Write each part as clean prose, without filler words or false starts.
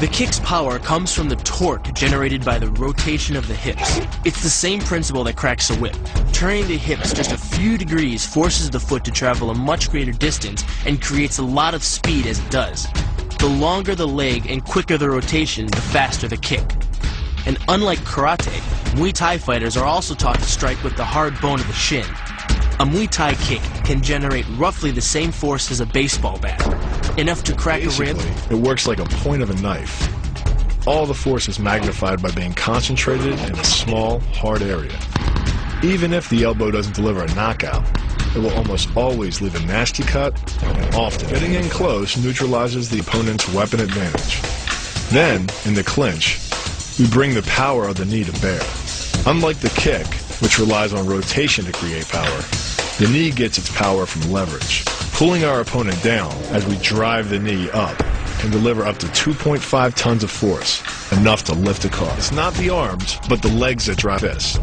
The kick's power comes from the torque generated by the rotation of the hips. It's the same principle that cracks a whip. Turning the hips just a few degrees forces the foot to travel a much greater distance and creates a lot of speed as it does. The longer the leg and quicker the rotation, the faster the kick. And unlike karate, Muay Thai fighters are also taught to strike with the hard bone of the shin. A Muay Thai kick can generate roughly the same force as a baseball bat, enough to crack a rib. It works like a point of a knife. All the force is magnified by being concentrated in a small, hard area. Even if the elbow doesn't deliver a knockout, it will almost always leave a nasty cut, and often getting in close neutralizes the opponent's weapon advantage. Then, in the clinch, we bring the power of the knee to bear. Unlike the kick, which relies on rotation to create power, the knee gets its power from leverage. Pulling our opponent down as we drive the knee up can deliver up to 2.5 tons of force, enough to lift a car. It's not the arms, but the legs that drive this.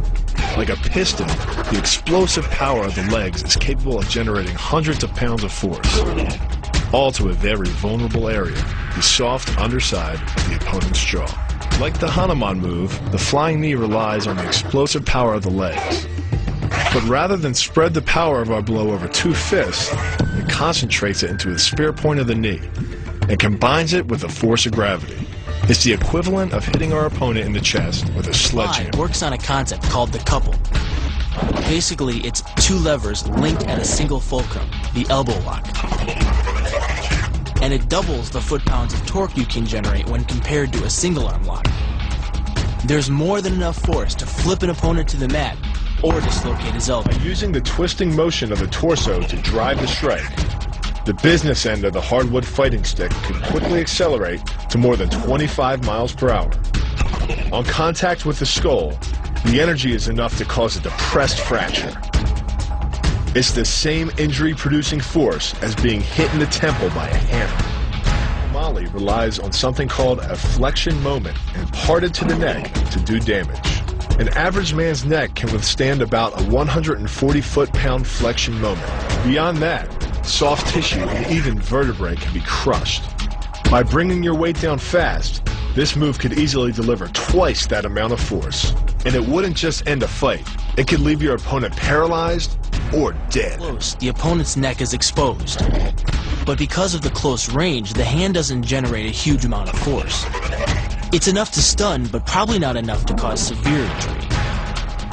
Like a piston, the explosive power of the legs is capable of generating hundreds of pounds of force, all to a very vulnerable area, the soft underside of the opponent's jaw. Like the Hanuman move, the flying knee relies on the explosive power of the legs. But rather than spread the power of our blow over two fists, it concentrates it into the spear point of the knee and combines it with the force of gravity. It's the equivalent of hitting our opponent in the chest with a sledgehammer. Pode works on a concept called the couple. Basically, it's two levers linked at a single fulcrum, the elbow lock. And it doubles the foot-pounds of torque you can generate when compared to a single arm lock. There's more than enough force to flip an opponent to the mat or dislocate his elbow. By using the twisting motion of the torso to drive the strike, the business end of the hardwood fighting stick could quickly accelerate to more than 25 miles per hour. On contact with the skull, the energy is enough to cause a depressed fracture. It's the same injury-producing force as being hit in the temple by a hammer. Mali relies on something called a flexion moment imparted to the neck to do damage. An average man's neck can withstand about a 140 foot-pound flexion moment. Beyond that, soft tissue and even vertebrae can be crushed. By bringing your weight down fast, this move could easily deliver twice that amount of force. And it wouldn't just end a fight. It could leave your opponent paralyzed or dead. Close, the opponent's neck is exposed. But because of the close range, the hand doesn't generate a huge amount of force. It's enough to stun, but probably not enough to cause severe injury.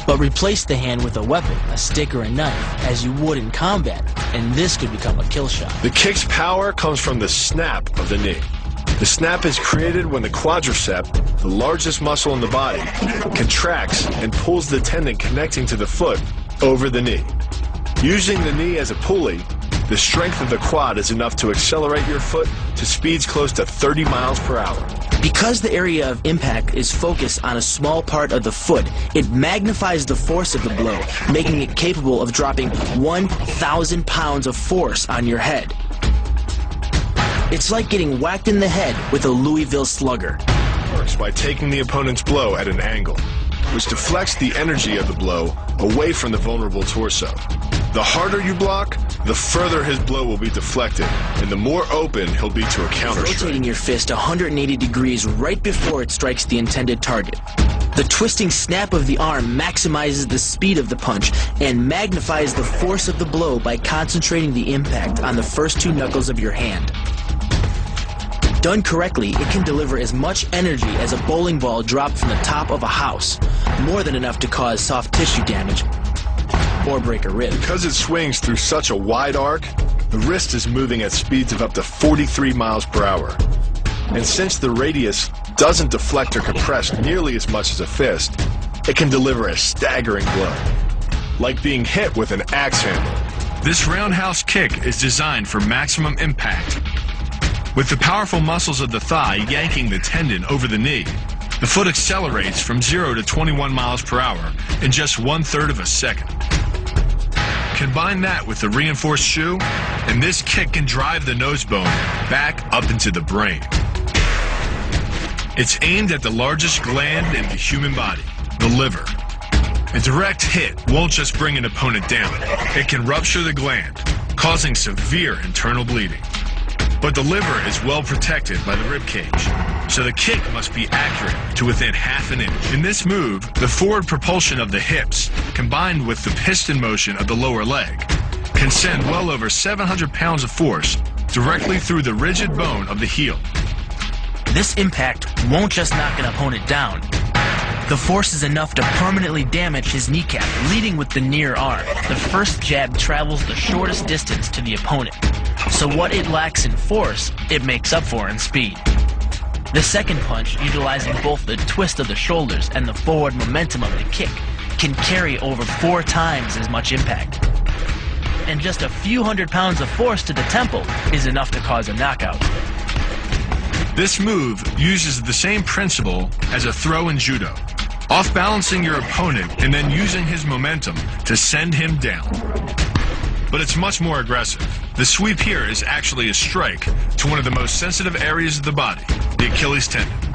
But replace the hand with a weapon, a stick or a knife, as you would in combat, and this could become a kill shot. The kick's power comes from the snap of the knee. The snap is created when the quadricep, the largest muscle in the body, contracts and pulls the tendon connecting to the foot over the knee. Using the knee as a pulley, the strength of the quad is enough to accelerate your foot to speeds close to 30 miles per hour. Because the area of impact is focused on a small part of the foot, it magnifies the force of the blow, making it capable of dropping 1,000 pounds of force on your head. It's like getting whacked in the head with a Louisville slugger. It works by taking the opponent's blow at an angle, which deflects the energy of the blow away from the vulnerable torso. The harder you block, the further his blow will be deflected, and the more open he'll be to a counter strike. Rotating your fist 180 degrees right before it strikes the intended target. The twisting snap of the arm maximizes the speed of the punch and magnifies the force of the blow by concentrating the impact on the first two knuckles of your hand. Done correctly, it can deliver as much energy as a bowling ball dropped from the top of a house, more than enough to cause soft tissue damage or break a rib. Because it swings through such a wide arc, the wrist is moving at speeds of up to 43 miles per hour. And since the radius doesn't deflect or compress nearly as much as a fist, it can deliver a staggering blow, like being hit with an axe handle. This roundhouse kick is designed for maximum impact. With the powerful muscles of the thigh yanking the tendon over the knee, the foot accelerates from 0 to 21 miles per hour in just 1/3 of a second. Combine that with the reinforced shoe, and this kick can drive the nose bone back up into the brain. It's aimed at the largest gland in the human body, the liver. A direct hit won't just bring an opponent down. It can rupture the gland, causing severe internal bleeding. But the liver is well protected by the rib cage. so the kick must be accurate to within half an inch. In this move, the forward propulsion of the hips, combined with the piston motion of the lower leg, can send well over 700 pounds of force directly through the rigid bone of the heel. This impact won't just knock an opponent down. The force is enough to permanently damage his kneecap, leading with the near arm. The first jab travels the shortest distance to the opponent, so what it lacks in force, it makes up for in speed. The second punch, utilizing both the twist of the shoulders and the forward momentum of the kick, can carry over 4 times as much impact. And just a few hundred pounds of force to the temple is enough to cause a knockout. This move uses the same principle as a throw in judo, off-balancing your opponent and then using his momentum to send him down. But it's much more aggressive. The sweep here is actually a strike to one of the most sensitive areas of the body, the Achilles tendon.